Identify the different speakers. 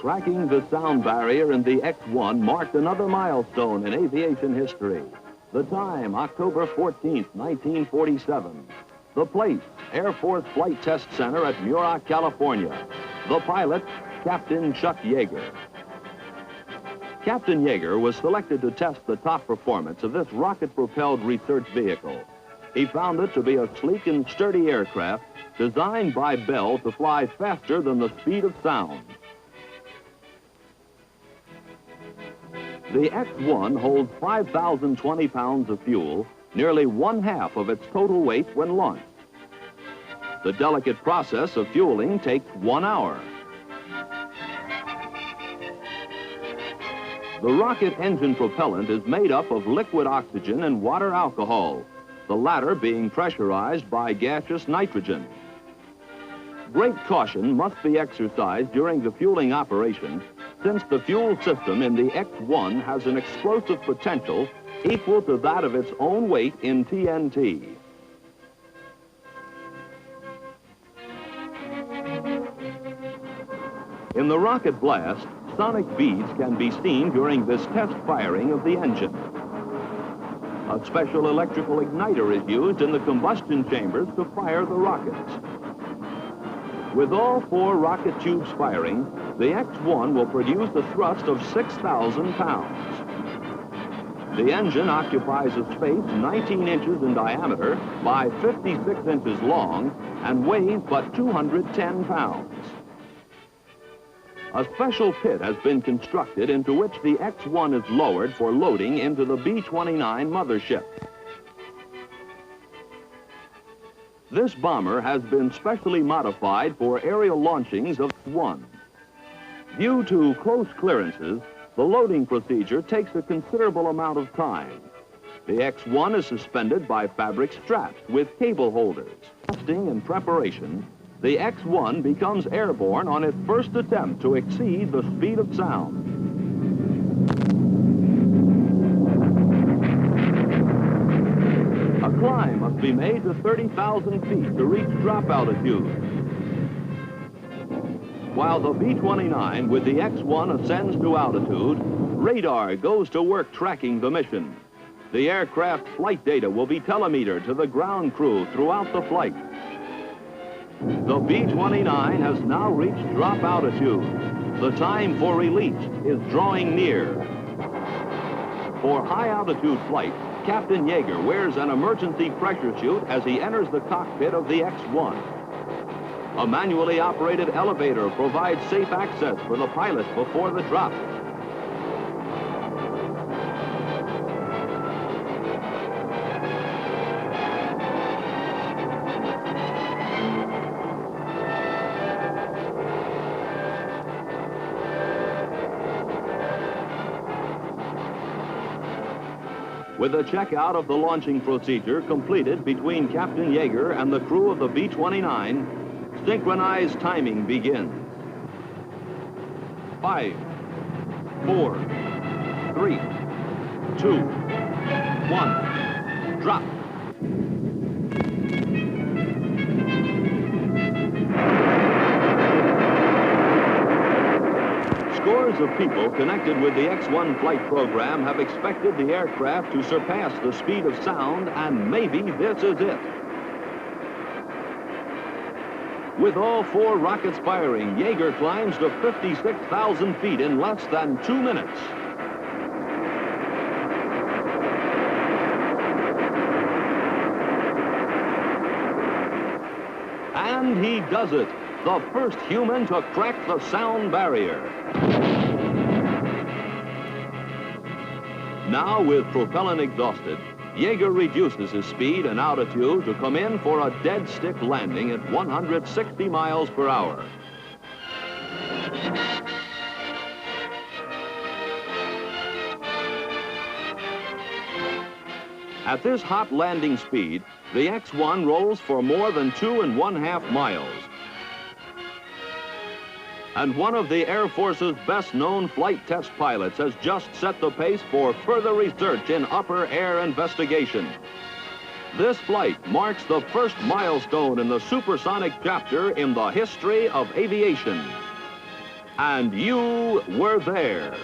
Speaker 1: Cracking the sound barrier in the X-1 marked another milestone in aviation history. The time, October 14th, 1947. The place, Air Force Flight Test Center at Muro, California. The pilot, Captain Chuck Yeager. Captain Yeager was selected to test the top performance of this rocket-propelled research vehicle. He found it to be a sleek and sturdy aircraft designed by Bell to fly faster than the speed of sound. The X-1 holds 5,020 pounds of fuel, nearly one-half of its total weight when launched. The delicate process of fueling takes 1 hour. The rocket engine propellant is made up of liquid oxygen and water alcohol, the latter being pressurized by gaseous nitrogen. Great caution must be exercised during the fueling operation, since the fuel system in the X-1 has an explosive potential equal to that of its own weight in TNT. In the rocket blast, sonic beads can be seen during this test firing of the engine. A special electrical igniter is used in the combustion chambers to fire the rockets. With all 4 rocket tubes firing, the X-1 will produce a thrust of 6,000 pounds. The engine occupies a space 19 inches in diameter by 56 inches long and weighs but 210 pounds. A special pit has been constructed into which the X-1 is lowered for loading into the B-29 mothership. This bomber has been specially modified for aerial launchings of X-1. Due to close clearances, the loading procedure takes a considerable amount of time. The X-1 is suspended by fabric straps with cable holders. Testing and preparation, the X-1 becomes airborne on its first attempt to exceed the speed of sound. A climb must be made to 30,000 feet to reach drop altitude. While the B-29 with the X-1 ascends to altitude, radar goes to work tracking the mission. The aircraft flight data will be telemetered to the ground crew throughout the flight. The B-29 has now reached drop altitude. The time for release is drawing near. For high-altitude flight, Captain Yeager wears an emergency pressure suit as he enters the cockpit of the X-1. A manually operated elevator provides safe access for the pilot before the drop. With the checkout of the launching procedure completed between Captain Yeager and the crew of the B-29, synchronized timing begins. 5, 4, 3, 2, 1, drop. Scores of people connected with the X-1 flight program have expected the aircraft to surpass the speed of sound, and maybe this is it. With all 4 rockets firing, Yeager climbs to 56,000 feet in less than 2 minutes. And he does it, the first human to crack the sound barrier. Now, with propellant exhausted, Yeager reduces his speed and altitude to come in for a dead stick landing at 160 miles per hour. At this hot landing speed, the X-1 rolls for more than 2½ miles. And one of the Air Force's best-known flight test pilots has just set the pace for further research in upper air investigation. This flight marks the first milestone in the supersonic chapter in the history of aviation. And you were there.